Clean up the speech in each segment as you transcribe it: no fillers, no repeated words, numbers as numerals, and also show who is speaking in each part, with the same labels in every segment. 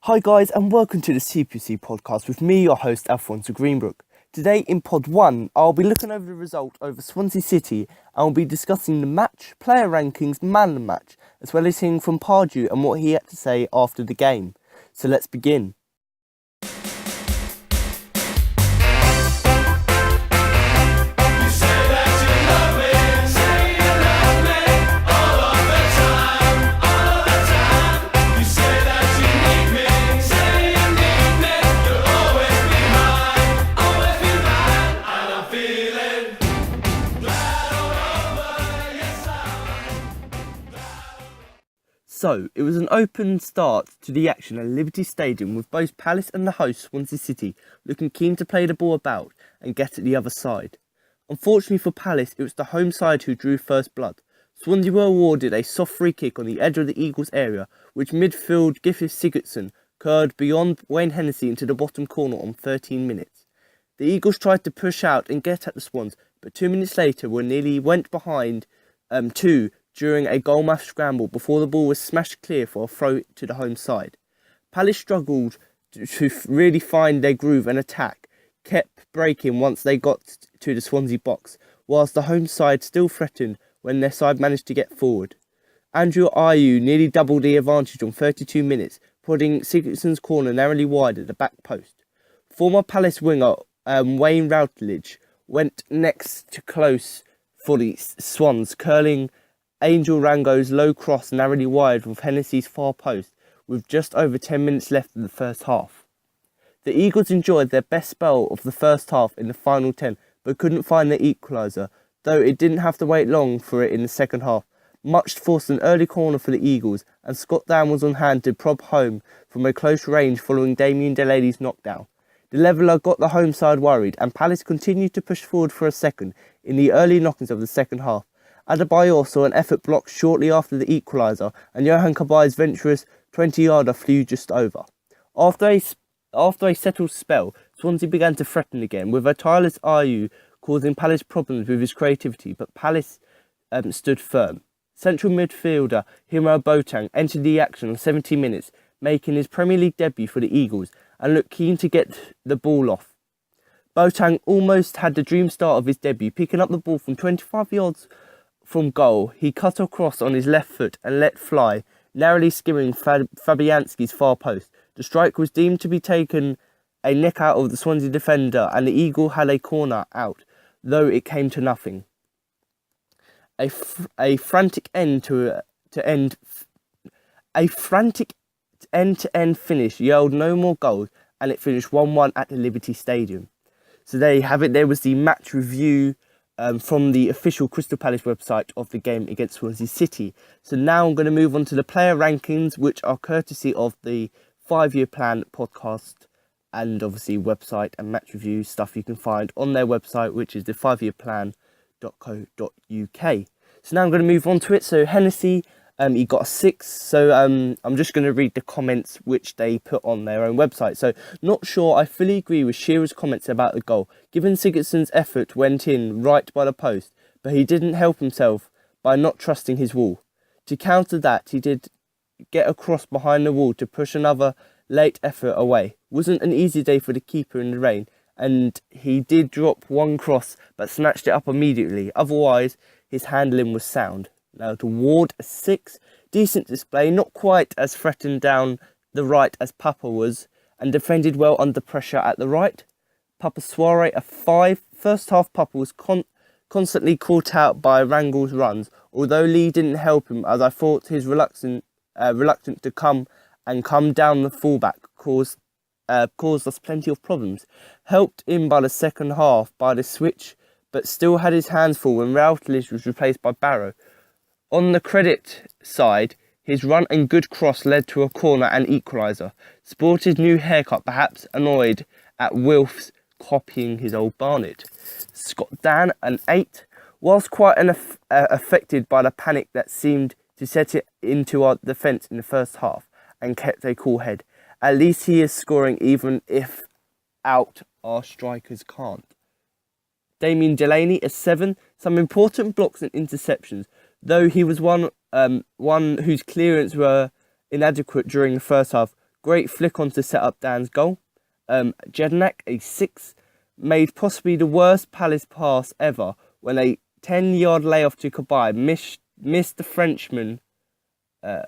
Speaker 1: Hi guys, and welcome to the CPFC podcast with me, your host Alfonso Greenbrook. Today in pod 1, I'll be looking over the result over Swansea City and I'll be discussing the match, player rankings, man of the match, as well as hearing from Ayew and what he had to say after the game. So let's begin. So, it was an open start to the action at Liberty Stadium with both Palace and the host Swansea City looking keen to play the ball about and get at the other side. Unfortunately for Palace, it was the home side who drew first blood. Swansea were awarded a soft free kick on the edge of the Eagles' area, which midfield Gylfi Sigurdsson curled beyond Wayne Hennessey into the bottom corner on 13 minutes. The Eagles tried to push out and get at the Swans, but 2 minutes later nearly went behind 2 during a goalmouth scramble before the ball was smashed clear for a throw to the home side. Palace struggled to really find their groove and attack, kept breaking once they got to the Swansea box, whilst the home side still threatened when their side managed to get forward. Ayew nearly doubled the advantage on 32 minutes, prodding Sigurdsson's corner narrowly wide at the back post. Former Palace winger Wayne Hennessey went next to close for the Swans, curling Angel Rango's low cross narrowly wide from Hennessey's far post with just over 10 minutes left in the first half. The Eagles enjoyed their best spell of the first half in the final 10 but couldn't find their equaliser, though it didn't have to wait long for it in the second half. Much forced an early corner for the Eagles and Scott Dann was on hand to prob home from a close range following Damien Delaney's knockdown. The leveller got the home side worried and Palace continued to push forward for a second in the early knockings of the second half. Adebayor saw an effort blocked shortly after the equaliser and Johan Kabai's venturous 20-yarder flew just over. After a settled spell, Swansea began to threaten again, with a tireless Ayew causing Palace problems with his creativity, but Palace stood firm. Central midfielder Hiro Boateng entered the action on 70 minutes, making his Premier League debut for the Eagles, and looked keen to get the ball off. Boateng almost had the dream start of his debut, picking up the ball from 25 yards from goal. He cut across on his left foot and let fly, narrowly skimming Fabianski's far post. The strike was deemed to be taken a neck out of the Swansea defender and the Eagle had a corner out, though it came to nothing. A frantic end-to-end finish yelled no more goals and it finished 1-1 at the Liberty Stadium. So there you have it. There was the match review from the official Crystal Palace website of the game against Swansea City. So now I'm going to move on to the player rankings, which are courtesy of the 5-year plan podcast and obviously website and match review stuff you can find on their website, which is the 5yearplan.co.uk. So now I'm going to move on to it. So Hennessey, he got a 6. So I'm just going to read the comments which they put on their own website. So, not sure I fully agree with Shearer's comments about the goal. Given Sigurdsson's effort went in right by the post, but he didn't help himself by not trusting his wall. To counter that, he did get across behind the wall to push another late effort away. Wasn't an easy day for the keeper in the rain, and he did drop one cross but snatched it up immediately. Otherwise, his handling was sound. Now to Ward, a 6. Decent display, not quite as threatened down the right as Papa was, and defended well under pressure at the right. Papa Soiree, a 5. First half Papa was constantly caught out by Rangle's runs, although Lee didn't help him, as I thought his reluctant to come down the fullback caused us plenty of problems. Helped in by the second half by the switch, but still had his hands full when Routledge was replaced by Barrow. On the credit side, his run and good cross led to a corner and equaliser. Sported new haircut, perhaps annoyed at Wilf's copying his old Barnet. Scott Dann, an 8. Whilst quite affected by the panic that seemed to set it into our defence in the first half and kept a cool head. At least he is scoring even if out our strikers can't. Damien Delaney, a 7. Some important blocks and interceptions, though he was one whose clearance were inadequate during the first half. Great flick on to set up Dan's goal. Jedinak, a 6, made possibly the worst Palace pass ever when a 10-yard layoff to Kabay missed the Frenchman by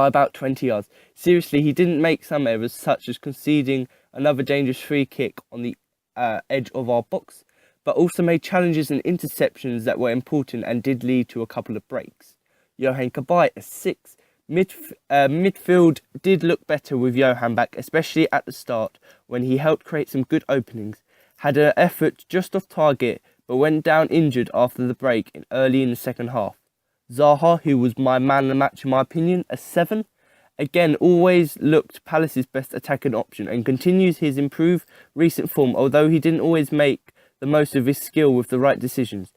Speaker 1: about 20 yards. Seriously, he didn't make some errors, such as conceding another dangerous free kick on the edge of our box, but also made challenges and interceptions that were important and did lead to a couple of breaks. Yohan Kabay, a 6. Midfield did look better with Yohan back, especially at the start when he helped create some good openings. Had an effort just off target, but went down injured after the break early in the second half. Zaha, who was my man of the match in my opinion, a 7. Again, always looked Palace's best attacking option and continues his improved recent form, although he didn't always make the most of his skill with the right decisions.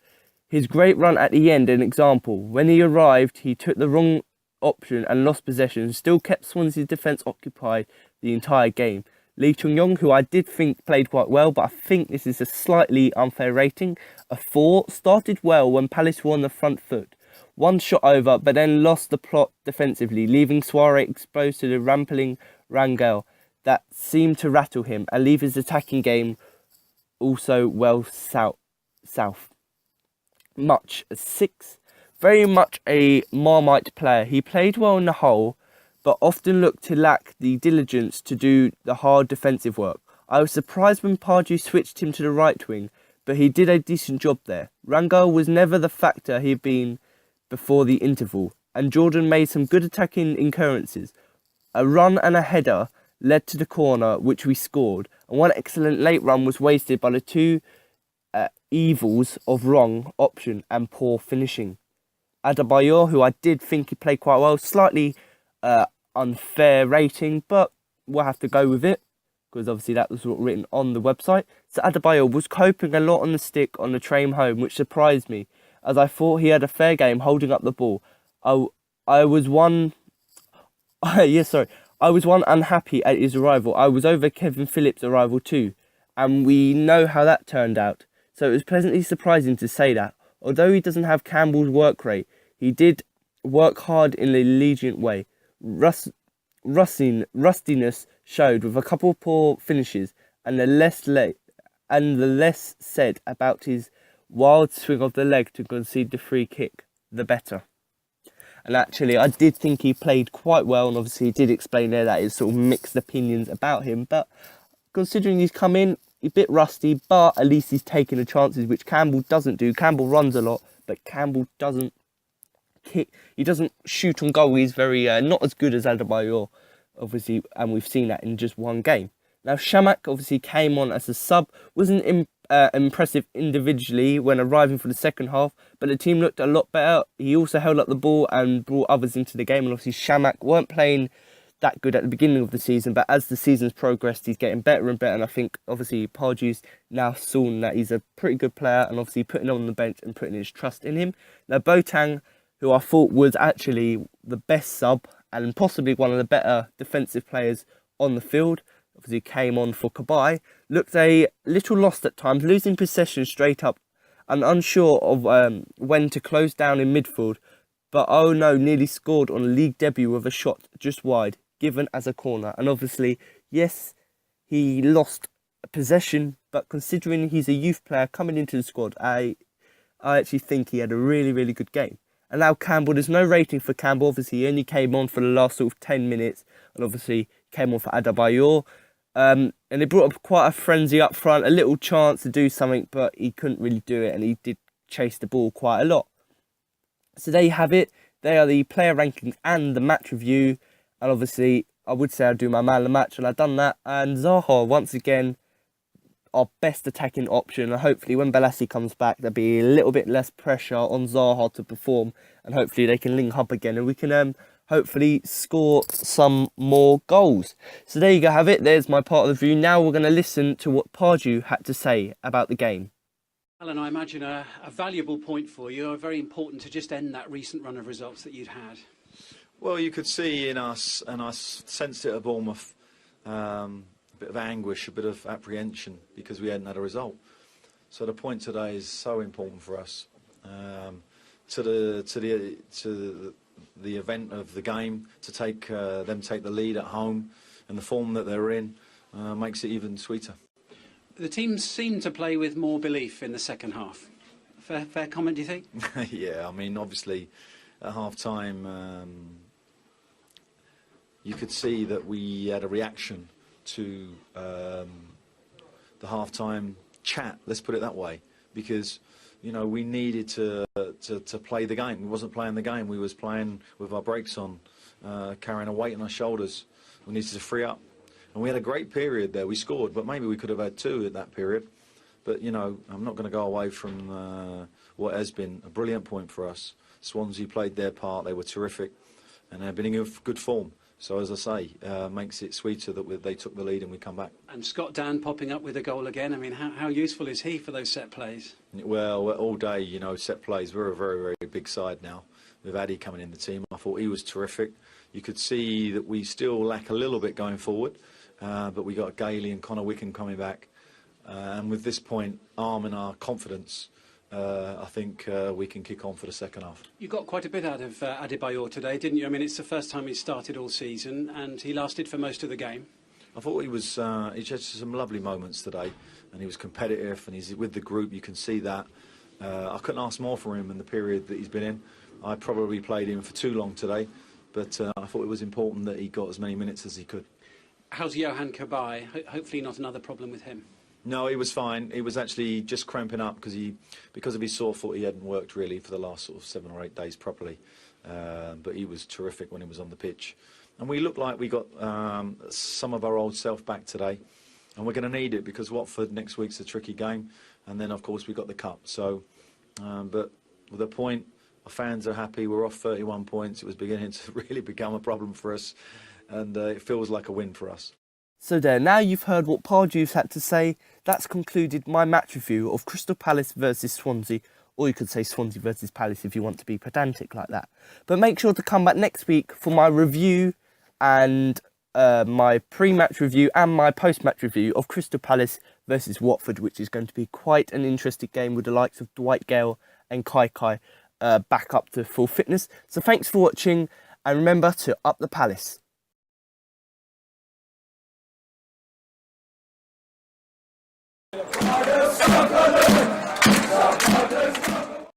Speaker 1: His great run at the end, an example. When he arrived, he took the wrong option and lost possession, still kept Swansea's defence occupied the entire game. Lee Chung-yong, who I did think played quite well, but I think this is a slightly unfair rating, a 4, started well when Palace were on the front foot. One shot over, but then lost the plot defensively, leaving Suarez exposed to the rampling Rangel that seemed to rattle him and leave his attacking game also well south. Much, a 6. Very much a Marmite player. He played well in the whole, but often looked to lack the diligence to do the hard defensive work. I was surprised when Pardew switched him to the right wing, but he did a decent job there. Rangel was never the factor he had been before the interval, and Jordan made some good attacking incurrences. A run and a header led to the corner, which we scored, and one excellent late run was wasted by the two evils of wrong option and poor finishing. Adebayor, who I did think he played quite well, slightly unfair rating, but we'll have to go with it, because obviously that was written on the website. So Adebayor was coping a lot on the stick on the train home, which surprised me, as I thought he had a fair game holding up the ball. I was one unhappy at his arrival. I was over Kevin Phillips' arrival too, and we know how that turned out. So it was pleasantly surprising to say that. Although he doesn't have Campbell's work rate, he did work hard in a legient way. Rustiness showed with a couple of poor finishes, and the less said about his wild swing of the leg to concede the free kick, the better. And actually, I did think he played quite well, and obviously he did explain there that it's sort of mixed opinions about him. But considering he's come in, a bit rusty, but at least he's taking the chances, which Campbell doesn't do. Campbell runs a lot, but Campbell doesn't kick. He doesn't shoot on goal. He's very not as good as Adebayor, obviously, and we've seen that in just one game. Now, Shamak obviously came on as a sub, wasn't impressive individually when arriving for the second half, but the team looked a lot better. He also held up the ball and brought others into the game, and obviously Shamak weren't playing that good at the beginning of the season, but as the season's progressed, he's getting better and better, and I think obviously Pardew's now seen that he's a pretty good player, and obviously putting him on the bench and putting his trust in him. Now, Boateng, who I thought was actually the best sub and possibly one of the better defensive players on the field, obviously came on for Kabay, looked a little lost at times, losing possession straight up and unsure of when to close down in midfield, but oh no, nearly scored on a league debut with a shot just wide, given as a corner. And obviously, yes, he lost possession, but considering he's a youth player coming into the squad, I actually think he had a really, really good game. And now Campbell, there's no rating for Campbell. Obviously, he only came on for the last sort of 10 minutes, and obviously came on for Adebayor. And it brought up quite a frenzy up front, a little chance to do something, but he couldn't really do it, and he did chase the ball quite a lot. So there you have it. They are the player rankings and the match review. And obviously, I would say I'd do my man of the match, and I've done that. And Zaha, once again, our best attacking option. And hopefully, when Balassi comes back, there'll be a little bit less pressure on Zaha to perform. And hopefully, they can link up again, and we can hopefully score some more goals. So there you go, have it. There's my part of the review. Now we're going to listen to what Pardew had to say about the game.
Speaker 2: Alan, I imagine a valuable point for you, very important to just end that recent run of results that you'd had.
Speaker 3: Well, you could see in us, and I sensed it at Bournemouth, a bit of anguish, a bit of apprehension because we hadn't had a result. So the point today is so important for us. To the the event of the game, to take them take the lead at home, and the form that they're in makes it even sweeter.
Speaker 2: The team seemed to play with more belief in the second half. Fair comment, do you think?
Speaker 3: Yeah, I mean, obviously, at half-time, you could see that we had a reaction to the half-time chat, let's put it that way, because, you know, we needed to play the game. We wasn't playing the game, we was playing with our brakes on, carrying a weight on our shoulders. We needed to free up. And we had a great period there. We scored, but maybe we could have had 2 at that period. But, you know, I'm not going to go away from what has been a brilliant point for us. Swansea played their part, they were terrific, and they've been in good form. So, as I say, makes it sweeter that they took the lead and we come back.
Speaker 2: And Scott Dan popping up with a goal again. I mean, how useful is he for those set plays?
Speaker 3: Well, all day, you know, set plays. We're a very, very big side now. With Ayew coming in the team, I thought he was terrific. You could see that we still lack a little bit going forward, but we got Gylfi and Connor Wickham coming back. And with this point, arming our confidence, I think we can kick on for the second half.
Speaker 2: You got quite a bit out of Adebayor today, didn't you? I mean, it's the first time he started all season, and he lasted for most of the game.
Speaker 3: I thought he had some lovely moments today, and he was competitive, and he's with the group. You can see that. I couldn't ask more for him in the period that he's been in. I probably played him for too long today, but I thought it was important that he got as many minutes as he could.
Speaker 2: How's Johan Kabay? Hopefully not another problem with him.
Speaker 3: No, he was fine. He was actually just cramping up because of his sore foot. He hadn't worked really for the last sort of 7 or 8 days properly. But he was terrific when he was on the pitch. And we looked like we got some of our old self back today. And we're going to need it because Watford next week's a tricky game. And then, of course, we got the Cup. So, but with a point, our fans are happy. We're off 31 points. It was beginning to really become a problem for us. And it feels like a win for us.
Speaker 1: So there, now you've heard what Pardew's had to say. That's concluded my match review of Crystal Palace versus Swansea, or you could say Swansea versus Palace if you want to be pedantic like that. But make sure to come back next week for my review and my pre-match review and my post-match review of Crystal Palace versus Watford, which is going to be quite an interesting game with the likes of Dwight Gale and Kai back up to full fitness. So thanks for watching, and remember to up the Palace.
Speaker 4: Scramble!